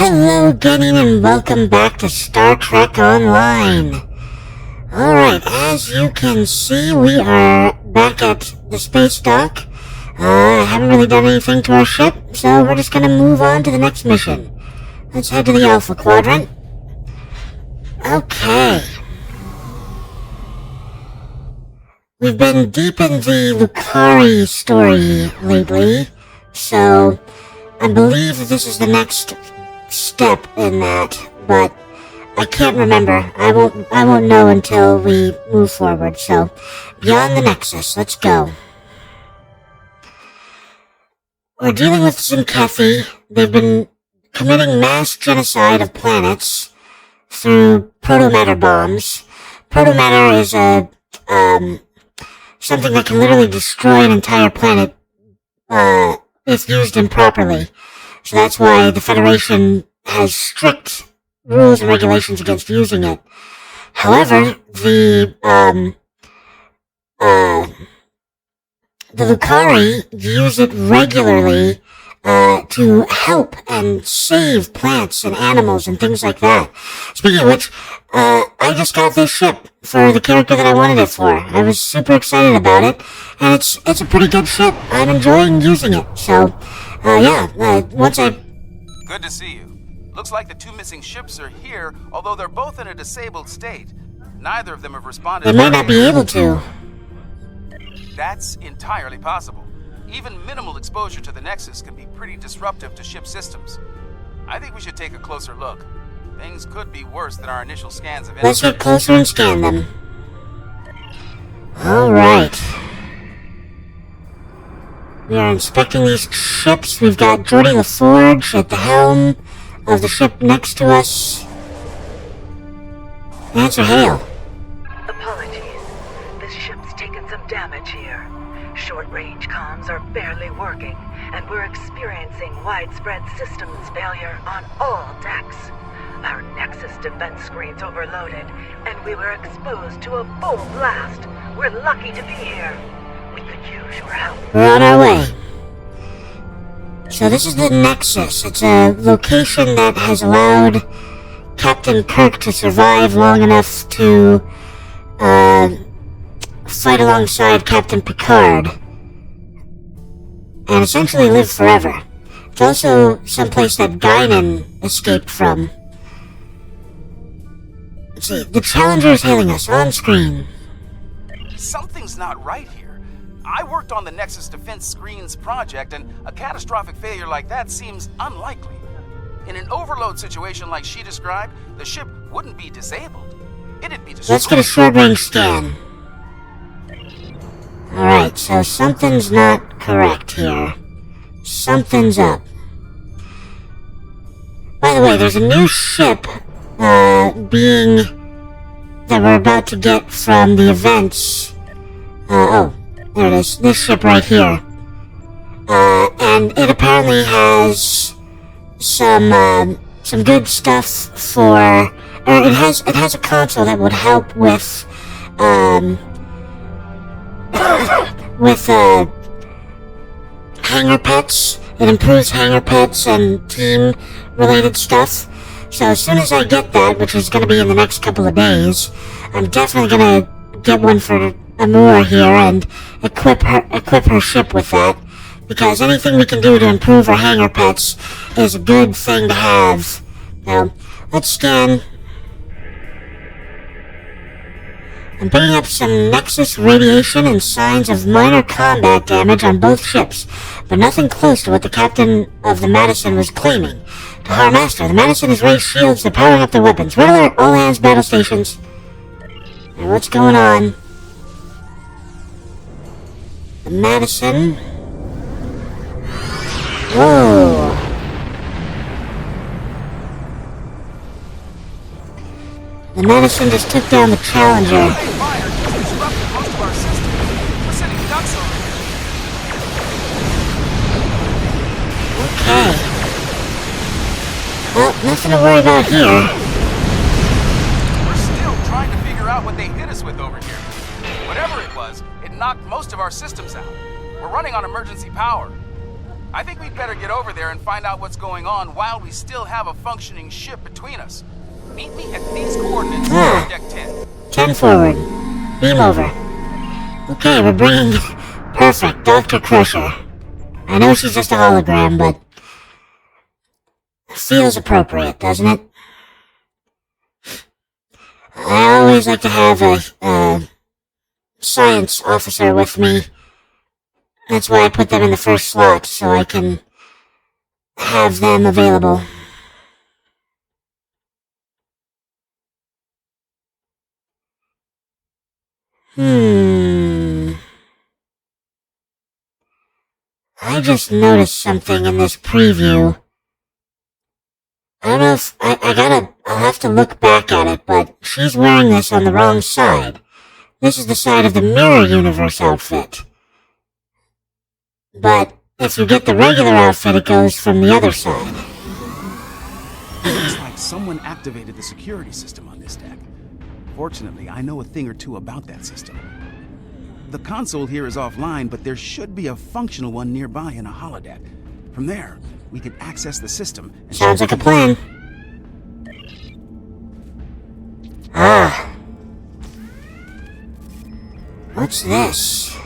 Hello again and welcome back to Star Trek Online. Alright, as you can see, we are back at the space dock. Haven't really done anything to our ship, so we're just gonna move on to the next mission. Let's head to the Alpha Quadrant. Okay. We've been deep in the Lucari story lately, so I believe that this is the next step in that, but I can't remember. I won't know until we move forward. So, beyond the Nexus, let's go. We're dealing with Zinkethi. They've been committing mass genocide of planets through protomatter bombs. Protomatter is something that can literally destroy an entire planet if used improperly. So that's why the Federation has strict rules and regulations against using it. However, the Lucari use it regularly to help and save plants and animals and things like that. Speaking of which, I just got this ship for the character that I wanted it for. I was super excited about it, and it's a pretty good ship. I'm enjoying using it. So, once I... Good to see you. Looks like the two missing ships are here, although they're both in a disabled state. Neither of them have responded. They might not be able to. That's entirely possible. Even minimal exposure to the Nexus can be pretty disruptive to ship systems. I think we should take a closer look. Things could be worse than our initial scans of... Let's get closer and scan them. Alright. We are inspecting these ships. We've got Geordi LaForge at the helm of the ship next to us. Answer hail. Apologies. This ship's taken some damage here. Short-range comms are barely working, and we're experiencing widespread systems failure on all decks. Our Nexus defense screen's overloaded, and we were exposed to a full blast. We're lucky to be here. We could use your help. We're on our way. So this is the Nexus. It's a location that has allowed Captain Kirk to survive long enough to fight alongside Captain Picard and essentially live forever. It's also someplace that Guinan escaped from. Let's see, the Challenger is hailing us on screen. Something's not right here. I worked on the Nexus Defense Screens project, and a catastrophic failure like that seems unlikely. In an overload situation like she described, the ship wouldn't be disabled. It'd be destroyed. Let's get a short-range scan. Alright, so something's not correct here. Something's up. By the way, there's a new ship, that we're about to get from the events. There it is. This ship right here. And it apparently has some good stuff for... it has a console that would help with hangar pets. It improves hangar pets and team-related stuff. So as soon as I get that, which is going to be in the next couple of days, I'm definitely going to get one for Amura here and equip her ship with that. Because anything we can do to improve our hangar pets is a good thing to have. Now, let's scan. I'm picking up some Nexus radiation and signs of minor combat damage on both ships, but nothing close to what the captain of the Madison was claiming. To our master, the Madison has raised shields to powering up their weapons. What are all hands battle stations? Now, what's going on? The Madison. Whoa. The Madison just took down the Challenger. Okay. Well, nothing to worry about here. We're still trying to figure out what they hit us with over here. Whatever it was, it knocked most of our systems out. We're running on emergency power. I think we'd better get over there and find out what's going on while we still have a functioning ship between us. Meet me at these coordinates on deck 10. 10 forward. Beam over. Okay, we're bringing... Perfect, Dr. Crusher. I know she's just a hologram, but... feels appropriate, doesn't it? I always like to have a science officer with me. That's why I put them in the first slot, so I can have them available. I just noticed something in this preview. I don't know if... I'll have to look back at it, but she's wearing this on the wrong side. This is the side of the Mirror Universe outfit. But if you get the regular outfit, it goes from the other side. Looks like someone activated the security system on this deck. Fortunately, I know a thing or two about that system. The console here is offline, but there should be a functional one nearby in a holodeck. From there, we can access the system. And sounds like a plan. What's this?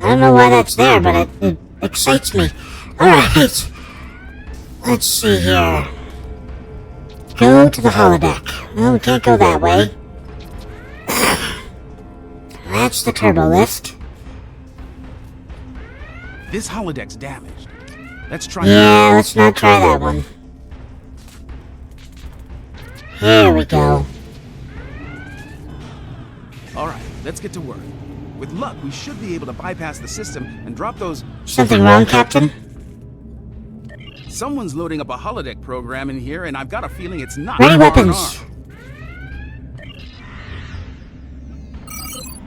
I don't know why that's there, but it excites me. Alright. Let's see here. Go to the holodeck. Well, we can't go that way. That's the turbo lift. This holodeck's damaged. Let's try. Yeah, let's not try that one. Here we go. Alright, let's get to work. With luck, we should be able to bypass the system and drop those... Something wrong, Captain? Someone's loading up a holodeck program in here, and I've got a feeling it's not... Ready weapons!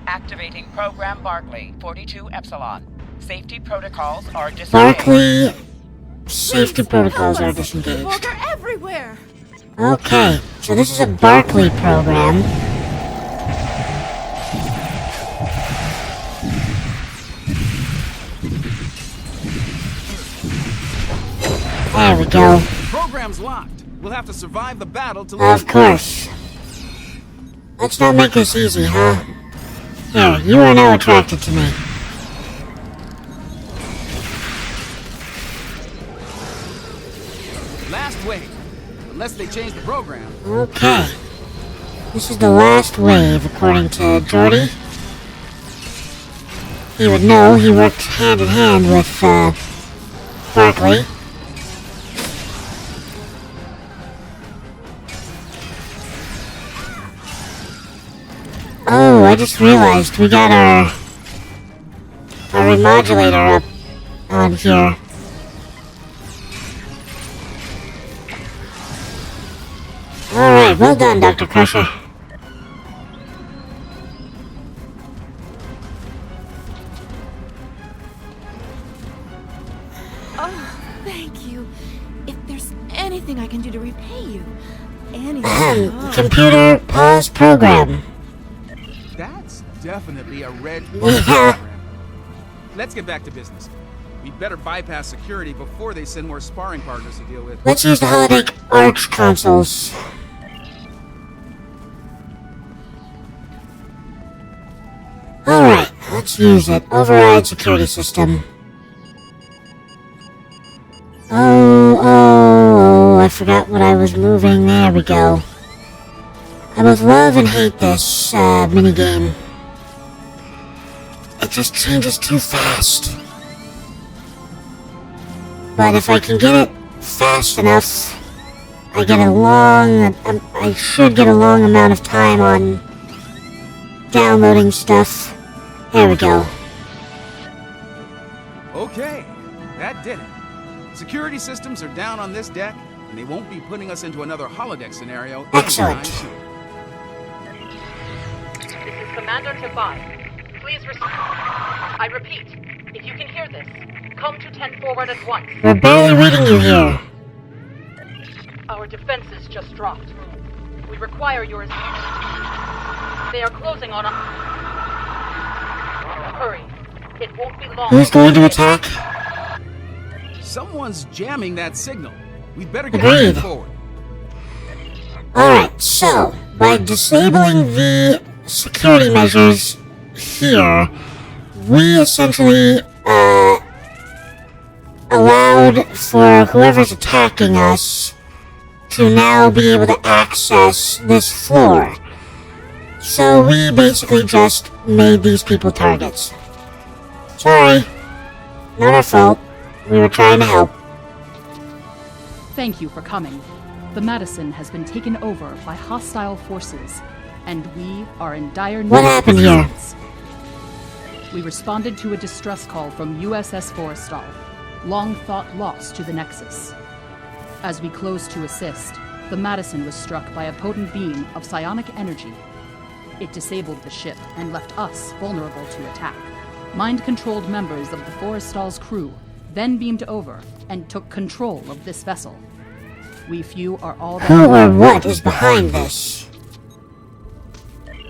Activating Program Barclay, 42 Epsilon. Safety protocols are disengaged. Barclay... Safety protocols are disengaged. They're everywhere! Okay, so this is a Barclay program. There we go. Program's locked. We'll have to survive the battle to... Of course. Let's not make this easy, huh? Here, you are now attracted to me. Last wave. Unless they change the program. Okay. This is the last wave, according to Jordy. He would know. He worked hand in hand with, Barclay. Oh, I just realized we got our remodulator up on here. Alright, well done, Dr. Crusher. Oh, thank you. If there's anything I can do to repay you, anything. Computer, pause program. That's definitely a red Yeah. program. Let's get back to business. We'd better bypass security before they send more sparring partners to deal with. Let's use the holodeck arch consoles. Alright, let's use it. Override security system. Oh, I forgot what I was moving. There we go. I both love and hate this minigame. It just changes too fast. But if I can get it fast enough, I should get a long amount of time on downloading stuff. There we go. Okay, that did it. Security systems are down on this deck, and they won't be putting us into another holodeck scenario. Excellent. This is Commander Tobias. Please respond. I repeat, if you can hear this, come to 10 forward at once. We're barely reading you here. Our defenses just dropped. We require your assistance. They are closing on us. Hurry. It won't be long. Who's going to attack? Someone's jamming that signal. We'd better get Agreed. moving forward. Alright, so, by disabling the security measures here, we essentially, allowed for whoever's attacking us to now be able to access this floor. So we basically just made these people targets. Sorry. Not our fault. We were trying to help. Thank you for coming. The Madison has been taken over by hostile forces, and we are in dire need. What happened here? We responded to a distress call from USS Forrestal, long thought lost to the Nexus. As we closed to assist, the Madison was struck by a potent beam of psionic energy. It disabled the ship and left us vulnerable to attack. Mind-controlled members of the Forrestal's crew then beamed over and took control of this vessel. We few are all that... Who or what is behind this?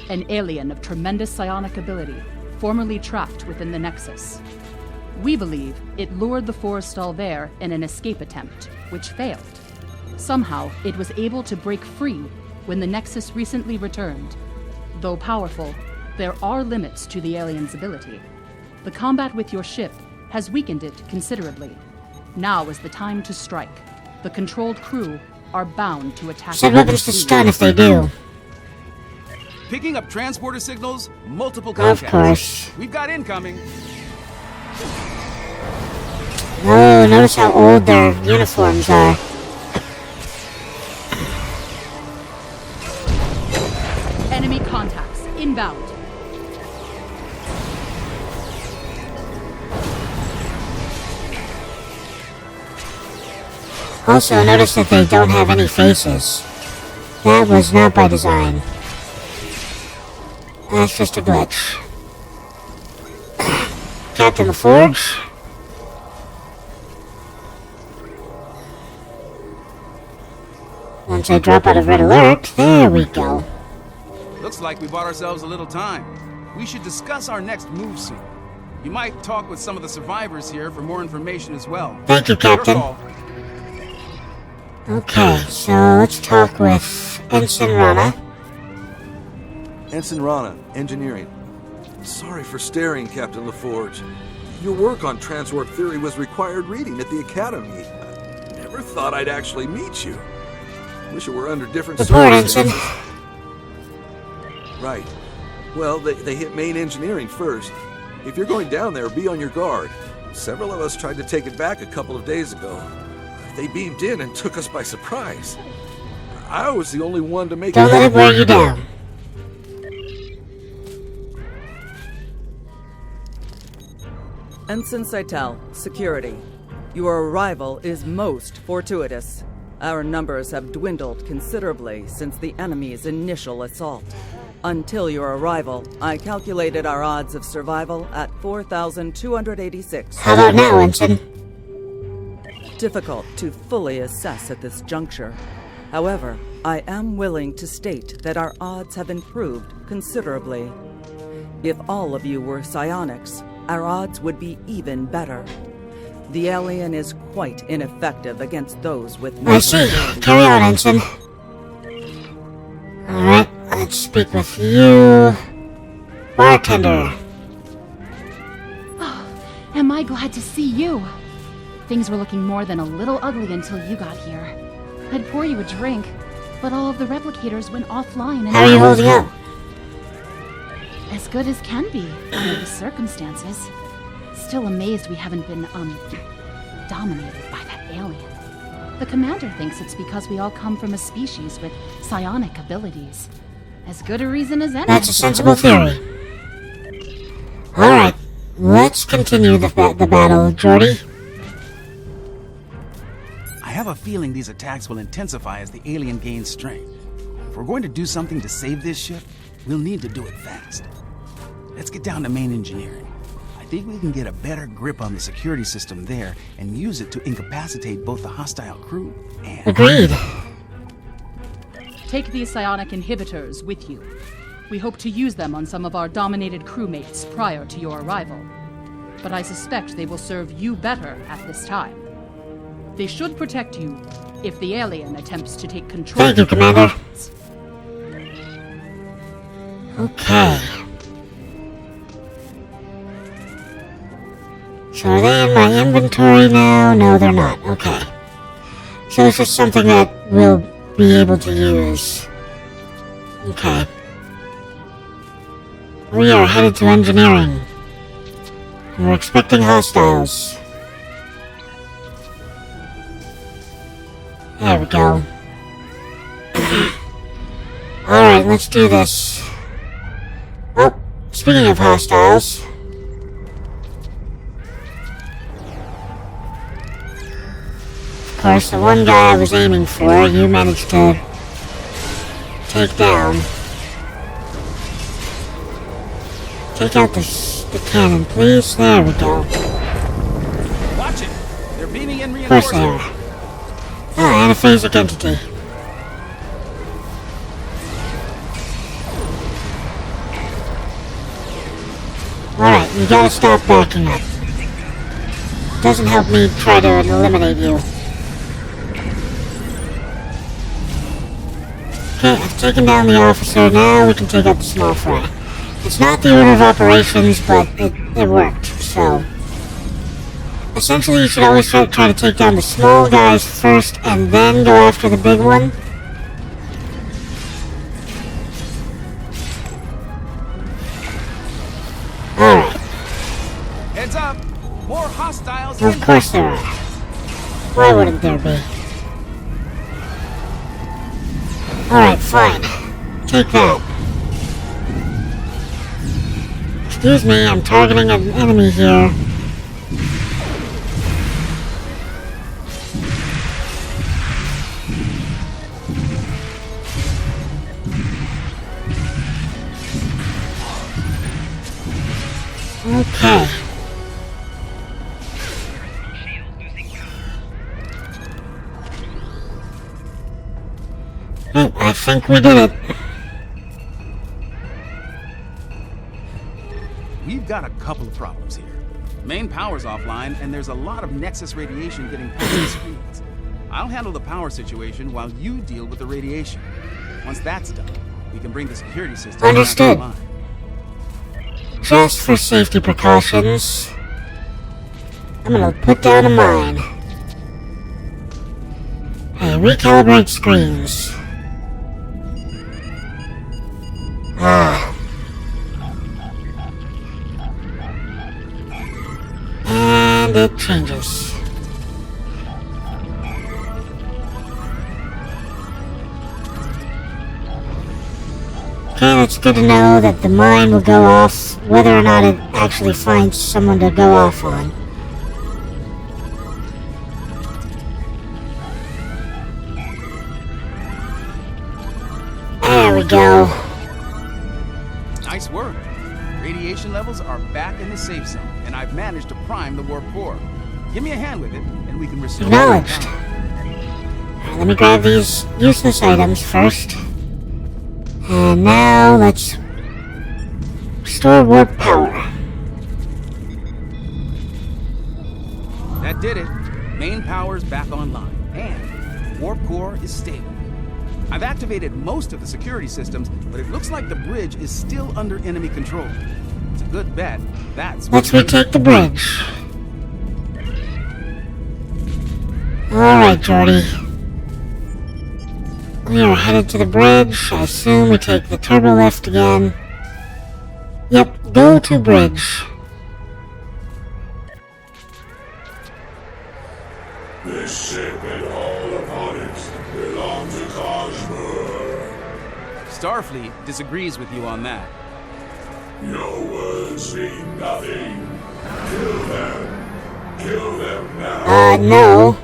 An alien of tremendous psionic ability, formerly trapped within the Nexus. We believe it lured the Forrestal there in an escape attempt, which failed. Somehow, it was able to break free when the Nexus recently returned. Though powerful, there are limits to the alien's ability. The combat with your ship has weakened it considerably. Now is the time to strike. The controlled crew are bound to attack. Send weapons to stun if they do. Picking up transporter signals, multiple Of contacts. course. We've got incoming. Oh, notice how old their uniforms are. Enemy contacts inbound. Also, notice that they don't have any faces. That was not by design. That's just a glitch. Captain LaForge? Once I drop out of red alert, there we go. Looks like we bought ourselves a little time. We should discuss our next move soon. You might talk with some of the survivors here for more information as well. Thank you, Your Captain. call. Okay, so let's talk with Ensign Rana. Ensign Rana, Engineering. Sorry for staring, Captain LaForge. Your work on transwarp theory was required reading at the Academy. Never thought I'd actually meet you. Wish it were under different Report, Ensign. circumstances. Right. Well, they hit main engineering first. If you're going down there, be on your guard. Several of us tried to take it back a couple of days ago. They beamed in and took us by surprise. I was the only one to make Don't it. let it wear you down. Ensign Seitel, Security. Your arrival is most fortuitous. Our numbers have dwindled considerably since the enemy's initial assault. Until your arrival, I calculated our odds of survival at 4,286. How about now, Ensign? Difficult to fully assess at this juncture. However, I am willing to state that our odds have improved considerably. If all of you were psionics, our odds would be even better. The alien is quite ineffective against those with... I see. Carry on, Ensign. Alright, let's speak with you. Bartender. Am I glad to see you? Things were looking more than a little ugly until you got here. I'd pour you a drink, but all of the replicators went offline and... How are you holding up? As good as can be, under the circumstances. Still amazed we haven't been, dominated by that alien. The commander thinks it's because we all come from a species with psionic abilities. As good a reason as any. That's a sensible theory. Alright, let's continue the battle, Jordy. I have a feeling these attacks will intensify as the alien gains strength. If we're going to do something to save this ship, we'll need to do it fast. Let's get down to main engineering. I think we can get a better grip on the security system there and use it to incapacitate both the hostile crew and... Agreed. Take these psionic inhibitors with you. We hope to use them on some of our dominated crewmates prior to your arrival. but I suspect they will serve you better at this time. They should protect you if the alien attempts to take control. Thank you, Commander. Okay. So are they in my inventory now? No, they're not. Okay. So it's just something that we'll be able to use. Okay. We are headed to engineering. And we're expecting hostiles. There we go. Alright, let's do this. Oh, speaking of hostiles. Of course, the one guy I was aiming for, you managed to take down. Take out the cannon, please. There we go. Watch it! They're beaming in Of course they reinforcements. are. Ah, and a phasic entity. Alright, you gotta stop backing up. Doesn't help me try to eliminate you. Okay, I've taken down the officer, now we can take out the small fry. It's not the order of operations, but it worked, so... Essentially, you should always try to take down the small guys first, and then go after the big one. Alright. Heads up! More hostiles Of course there are. Why wouldn't there be? Alright, fine. Take that. Excuse me, I'm targeting an enemy here. Okay. I think we did it. We've got a couple of problems here. Main power's offline, and there's a lot of Nexus radiation getting past the screens. I'll handle the power situation while you deal with the radiation. Once that's done, we can bring the security system Understood. back online. Just for safety precautions, I'm gonna put down a mine. Hey, recalibrate screens. Ah. And it changes. Okay, that's good to know that the mine will go off, whether or not it actually finds someone to go off on. There we go. Nice work. Radiation levels are back in the safe zone, and I've managed to prime the warp core. Give me a hand with it, and we can restore... Acknowledged. Alright, let me grab these useless items first. And now let's restore warp power. That did it. Main power's back online, and warp core is stable. I've activated most of the security systems, but it looks like the bridge is still under enemy control. It's a good bet. Let's retake the bridge. Alright, Jordy. We are headed to the bridge. I assume we take the turbo lift again. Yep, go to bridge. This ship and all upon it belong to Cosmos. Starfleet disagrees with you on that. Your words mean nothing. Kill them. Kill them now. No.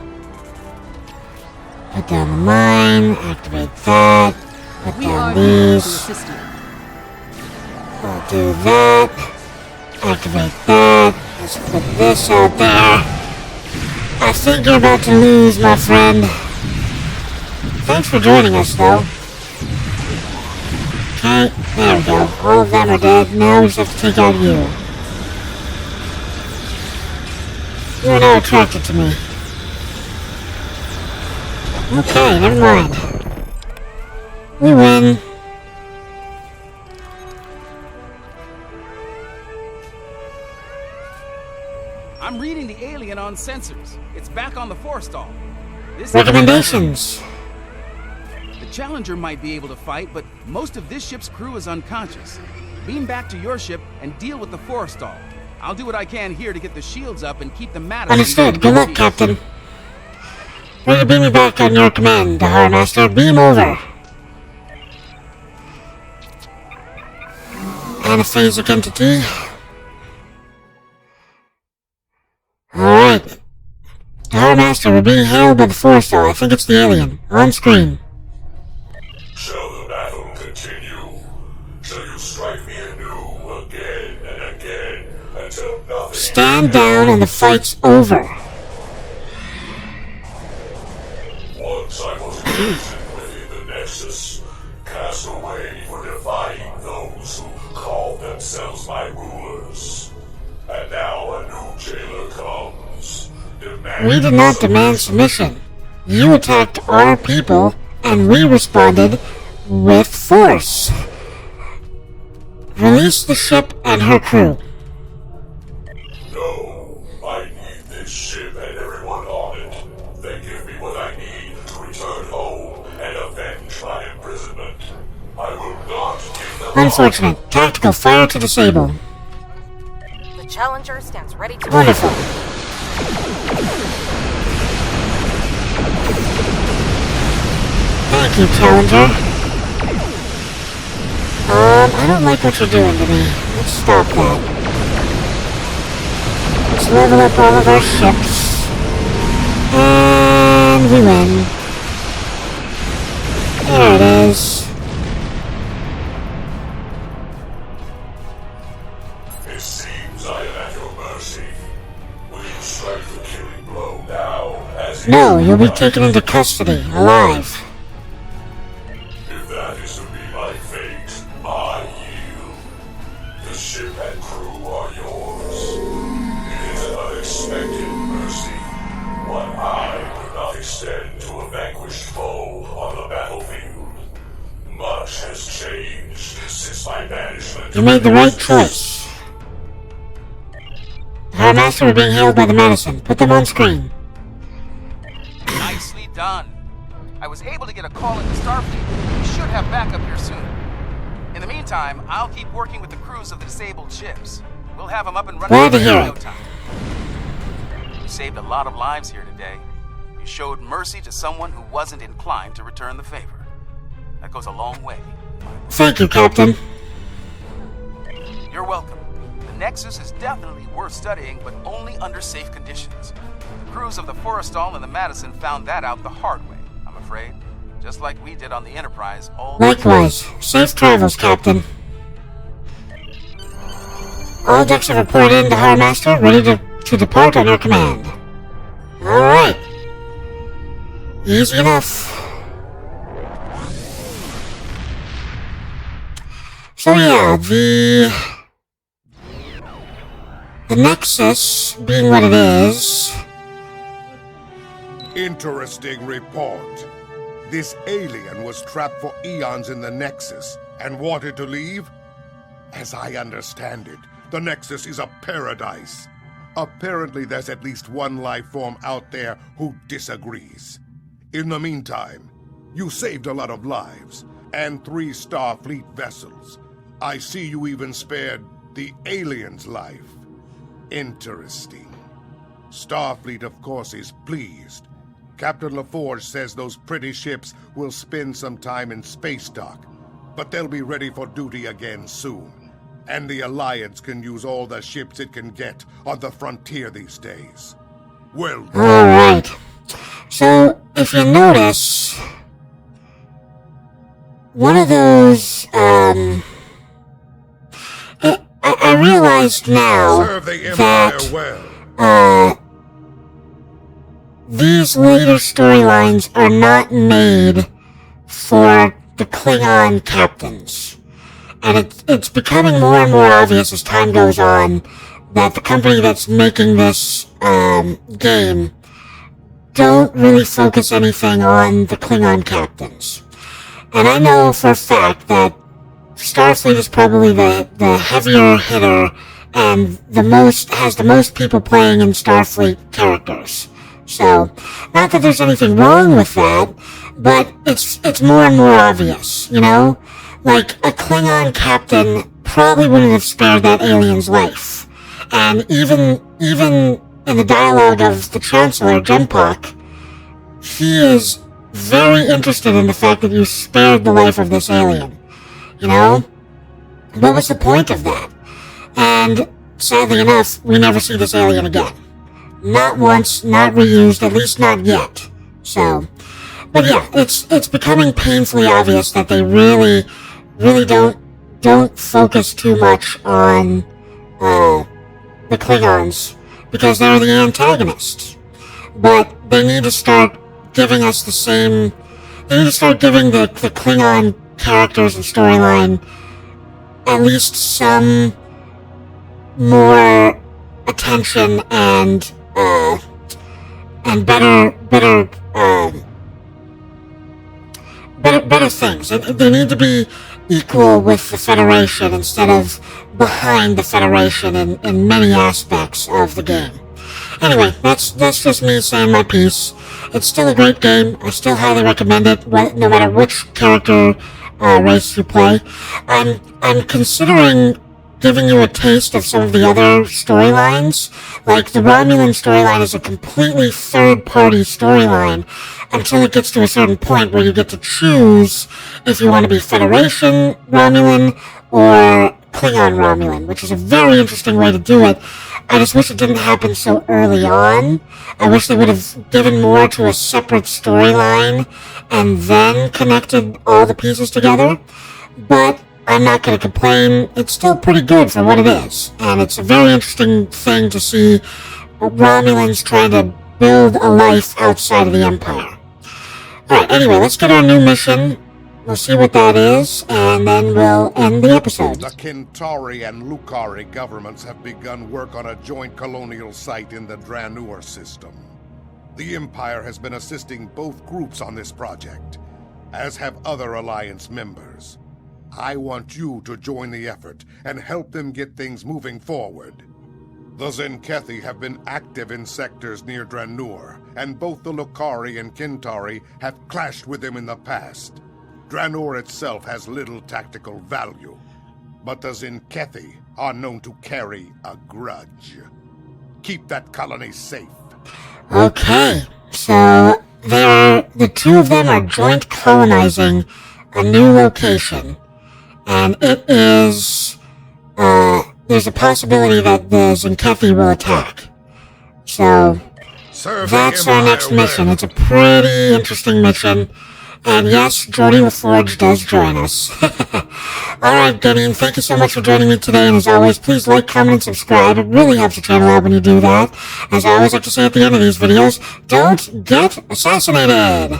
Put down the mine, activate that, put down these. We'll do that, activate that, let's put this out there. I think you're about to lose, my friend. Thanks for joining us, though. Okay, there we go. All of them are dead. Now we just have to take out you. You are now attracted to me. Okay, never mind. We win. I'm reading the alien on sensors. It's back on the forestall. This Recommendations. The Challenger might be able to fight, but most of this ship's crew is unconscious. Beam back to your ship and deal with the forestall. I'll do what I can here to get the shields up and keep the Madison... Understood. Good luck, Captain. Ready to beam me back on your command, Dahar Master. Beam over. Anaphasic entity. Alright. Dahar Master, we're being hailed by the forestall. I think it's the alien. On screen. Shall the battle continue? Shall you strike me anew again and again until nothing... Stand down and the fight's over. Once I was imprisoned within the Nexus, cast away for defying those who called themselves my rulers. And now a new jailer comes, demanding... We did not demand submission. You attacked our people, and we responded with force. Release the ship and her crew. No, I need this ship and everyone on it. They give me what I need to return home and avenge my imprisonment. I will not give them Unfortunate. Tactical fire to disable. The Challenger stands ready to... Wonderful. Thank you, Challenger. I don't like what you're doing to me. Let's stop that. Let's level up all of our ships. And we win. There it is. It seems I am at your mercy. Will you strike the killing blow now, as No, you'll be taken into custody, alive. If that is to be my fate, I yield. The ship and crew are yours. It is an unexpected mercy, one I could not extend to a vanquished foe on the battlefield. Much has changed since my banishment. You made the right choice. Our master are being hailed by the Madison. Put them on screen. Nicely done. I was able to get a call into Starfleet. We should have backup here soon. In the meantime, I'll keep working with the crews of the disabled ships. We'll have them up and running Glad to in hear no it. time. You saved a lot of lives here today. You showed mercy to someone who wasn't inclined to return the favor. That goes a long way. Thank you, Captain. You're welcome. The Nexus is definitely worth studying, but only under safe conditions. The crews of the Forrestal and the Madison found that out the hard way, I'm afraid. Just like we did on the Enterprise all Likewise. Safe travels, Captain. All decks have reported in to Our Master, ready to depart on your command. Alright. Easy enough. So yeah, the Nexus, being what it is... Interesting report. This alien was trapped for eons in the Nexus and wanted to leave? As I understand it, the Nexus is a paradise. Apparently there's at least one life form out there who disagrees. In the meantime, you saved a lot of lives, and 3 Starfleet vessels. I see you even spared the alien's life. Interesting. Starfleet, of course, is pleased. Captain LaForge says those pretty ships will spend some time in space dock, but they'll be ready for duty again soon. And the Alliance can use all the ships it can get on the frontier these days. Well done. Alright. So, if you notice... one of those, I realized now Serve the Empire that, well. these later storylines are not made for the Klingon captains. And it's becoming more and more obvious as time goes on that the company that's making this game don't really focus anything on the Klingon captains. And I know for a fact that Starfleet is probably the heavier hitter and has the most people playing in Starfleet characters. So, not that there's anything wrong with that, but it's more and more obvious, you know? Like, a Klingon captain probably wouldn't have spared that alien's life. And even in the dialogue of the Chancellor, Jempok, he is very interested in the fact that you spared the life of this alien. You know? What was the point of that? And, sadly enough, we never see this alien again. Not once, not reused, at least not yet. So, but yeah, it's becoming painfully obvious that they really don't focus too much on the Klingons, because they're the antagonists. But they need to start giving us the same. They need to start giving the Klingon characters and storyline at least some more attention and better things. They need to be equal with the Federation instead of behind the Federation in many aspects of the game. Anyway, that's just me saying my piece. It's still a great game. I still highly recommend it, no matter which character race you play. I'm considering giving you a taste of some of the other storylines. Like, the Romulan storyline is a completely third-party storyline until it gets to a certain point where you get to choose if you want to be Federation Romulan or Klingon Romulan, which is a very interesting way to do it. I just wish it didn't happen so early on. I wish they would have given more to a separate storyline and then connected all the pieces together. But I'm not going to complain. It's still pretty good for what it is. And it's a very interesting thing to see Romulans trying to build a life outside of the Empire. Alright, anyway, let's get our new mission. We'll see what that is, and then we'll end the episode. The Kintari and Lukari governments have begun work on a joint colonial site in the Dranur system. The Empire has been assisting both groups on this project, as have other Alliance members. I want you to join the effort and help them get things moving forward. The Zenkethi have been active in sectors near Dranur, and both the Lukari and Kintari have clashed with them in the past. Dranur itself has little tactical value, but the Zenkethi are known to carry a grudge. Keep that colony safe. Okay, so the two of them are joint colonizing a new location, and it is, there's a possibility that the Zenkethi will attack. So, that's our next mission. It's a pretty interesting mission. And yes, Geordie LaForge does join us. Alright, Gideon, thank you so much for joining me today, and as always, please like, comment, and subscribe. It really helps the channel out when you do that. As I always like to say at the end of these videos, don't get assassinated!